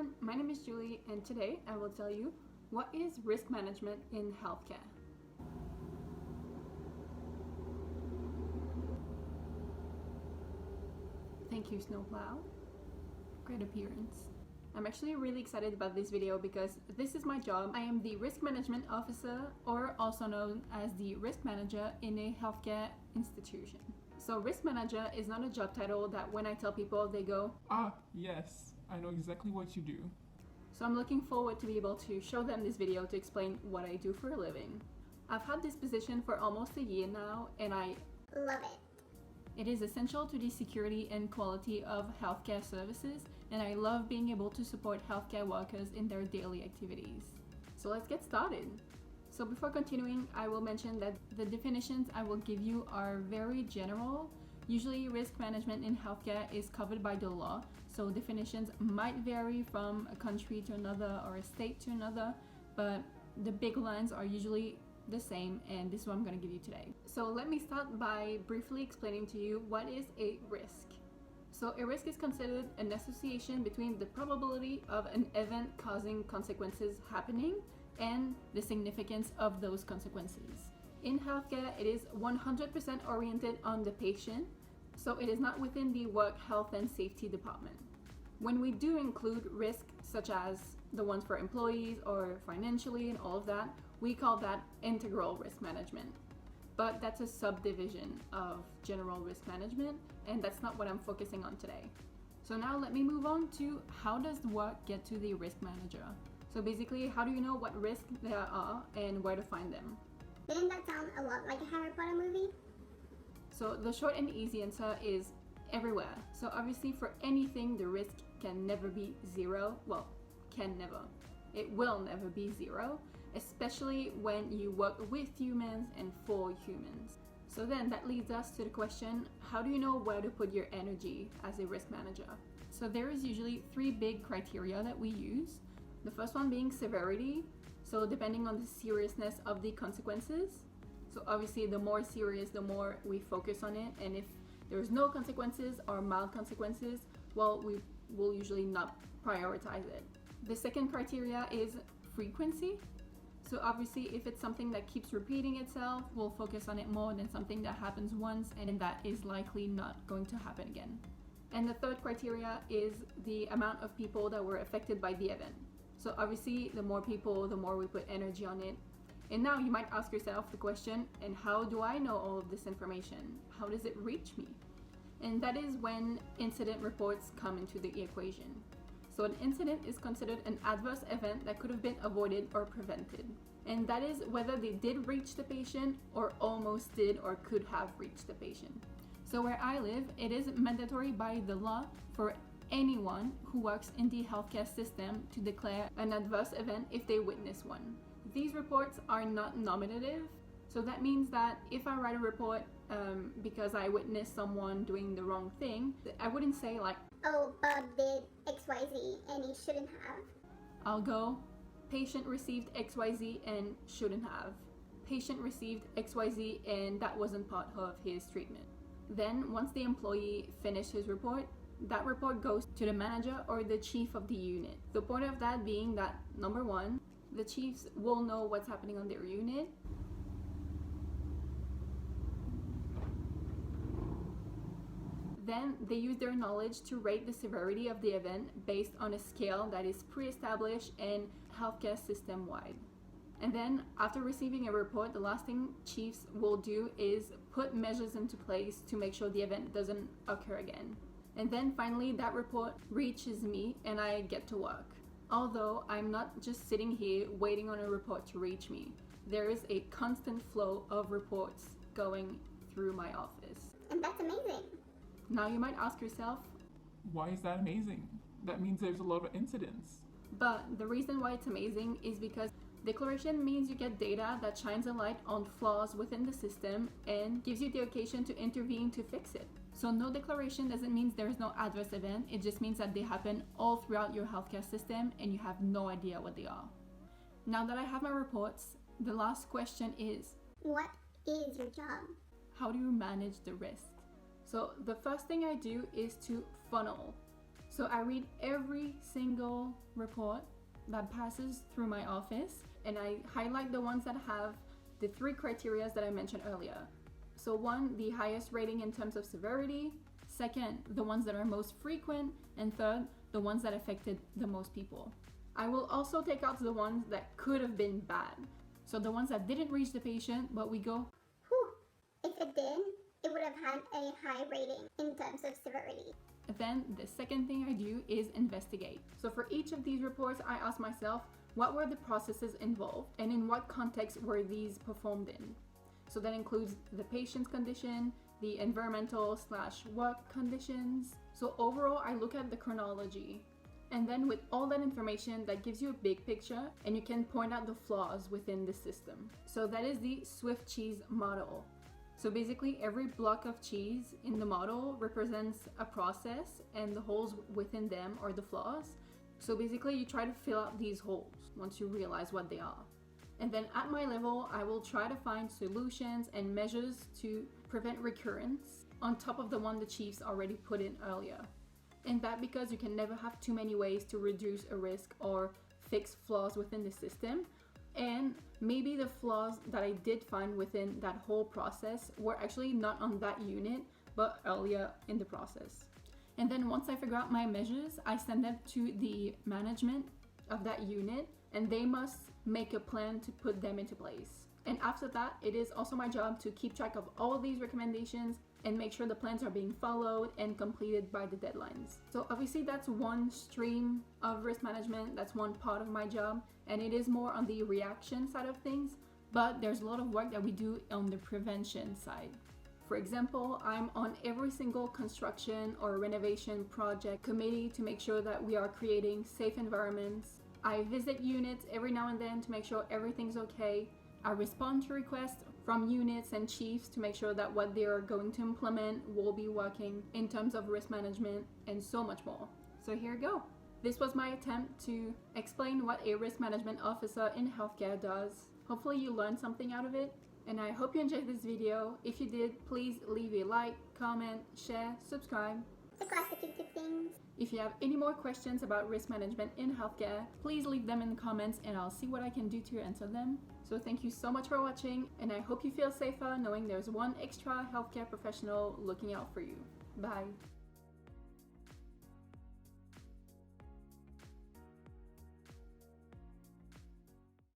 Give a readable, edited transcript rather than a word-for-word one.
everyone, my name is Julie and today I will tell you what is risk management in healthcare. Thank you, Snowplow. Great appearance. I'm actually really excited about this video because this is my job. I am the risk management officer, or also known as the risk manager in a healthcare institution. So risk manager is not a job title that when I tell people they go, "Ah, yes, I know exactly what you do." So I'm looking forward to be able to show them this video to explain what I do for a living. I've had this position for almost a year now and I love it. It is essential to the security and quality of healthcare services, and I love being able to support healthcare workers in their daily activities. So let's get started. So before continuing, I will mention that the definitions I will give you are very general. Usually risk management in healthcare is covered by the law, so definitions might vary from a country to another or a state to another, but the big lines are usually the same, and this is what I'm going to give you today. So let me start by briefly explaining to you what is a risk. So a risk is considered an association between the probability of an event causing consequences happening and the significance of those consequences. In healthcare, it is 100% oriented on the patient, so it is not within the work health and safety department. When we do include risk, such as the ones for employees or financially and all of that, we call that integral risk management. But that's a subdivision of general risk management, and that's not what I'm focusing on today. So now let me move on to how does the work get to the risk manager? So basically, how do you know what risks there are and where to find them? Didn't that sound a lot like a Harry Potter movie? So the short and easy answer is everywhere. So obviously for anything, the risk can never be zero. Well, can never. It will never be zero, especially when you work with humans and for humans. So then that leads us to the question, how do you know where to put your energy as a risk manager? So there is usually three big criteria that we use. The first one being severity. So depending on the seriousness of the consequences. So obviously the more serious, the more we focus on it. And if there's no consequences or mild consequences, well, we will usually not prioritize it. The second criteria is frequency. So obviously if it's something that keeps repeating itself, we'll focus on it more than something that happens once and that is likely not going to happen again. And the third criteria is the amount of people that were affected by the event. So obviously the more people, the more we put energy on it. And now you might ask yourself the question, and how do I know all of this information? How does it reach me? And that is when incident reports come into the equation. So an incident is considered an adverse event that could have been avoided or prevented. And that is whether they did reach the patient or almost did or could have reached the patient. So where I live, it is mandatory by the law for anyone who works in the healthcare system to declare an adverse event if they witness one. These reports are not nominative, so that means that if I write a report because I witnessed someone doing the wrong thing, I wouldn't say like, "Oh, Bob did XYZ and he shouldn't have." I'll go, patient received XYZ and shouldn't have. Patient received XYZ and that wasn't part of his treatment. Then once the employee finished his report, that report goes to the manager or the chief of the unit. The point of that being that, number one, the chiefs will know what's happening on their unit. Then they use their knowledge to rate the severity of the event based on a scale that is pre-established and healthcare system-wide. And then after receiving a report, the last thing chiefs will do is put measures into place to make sure the event doesn't occur again. And then finally that report reaches me and I get to work. Although I'm not just sitting here waiting on a report to reach me. There is a constant flow of reports going through my office. And that's amazing. Now you might ask yourself, Why is that amazing? That means there's a lot of incidents. but the reason why it's amazing is because declaration means you get data that shines a light on flaws within the system and gives you the occasion to intervene to fix it. So no declaration doesn't mean there's no adverse event, it just means that they happen all throughout your healthcare system and you have no idea what they are. Now that I have my reports, the last question is, What is your job? how do you manage the risk? So the first thing I do is to funnel. So I read every single report that passes through my office, and I highlight the ones that have the 3 criteria that I mentioned earlier. So 1, the highest rating in terms of severity, 2nd, the ones that are most frequent, and 3rd, the ones that affected the most people. I will also take out the ones that could have been bad. So the ones that didn't reach the patient, but we go, Whew. If it did, it would have had a high rating in terms of severity. then the second thing I do is investigate. So for each of these reports, I ask myself, what were the processes involved and in what context were these performed in? So that includes the patient's condition, the environmental/work conditions. So overall, I look at the chronology. And then with all that information, that gives you a big picture and you can point out the flaws within the system. So that is the Swift cheese model. So basically every block of cheese in the model represents a process and the holes within them are the flaws. So basically you try to fill out these holes once you realize what they are. And then at my level, I will try to find solutions and measures to prevent recurrence on top of the one the chiefs already put in earlier. And that because you can never have too many ways to reduce a risk or fix flaws within the system. And maybe the flaws that I did find within that whole process were actually not on that unit, but earlier in the process. And then once I figure out my measures, I send them to the management of that unit, and they must make a plan to put them into place. And after that, it is also my job to keep track of all of these recommendations and make sure the plans are being followed and completed by the deadlines. So obviously that's one stream of risk management, that's one part of my job, and it is more on the reaction side of things, but there's a lot of work that we do on the prevention side. For example, I'm on every single construction or renovation project committee to make sure that we are creating safe environments. I visit units every now and then to make sure everything's okay. I respond to requests from units and chiefs to make sure that what they are going to implement will be working in terms of risk management and so much more. So here we go. This was my attempt to explain what a risk management officer in healthcare does. Hopefully you learned something out of it, and I hope you enjoyed this video. If you did, please leave a like, comment, share, subscribe. The classic YouTube things. If you have any more questions about risk management in healthcare, please leave them in the comments and I'll see what I can do to answer them. So thank you so much for watching, and I hope you feel safer knowing there's one extra healthcare professional looking out for you. Bye.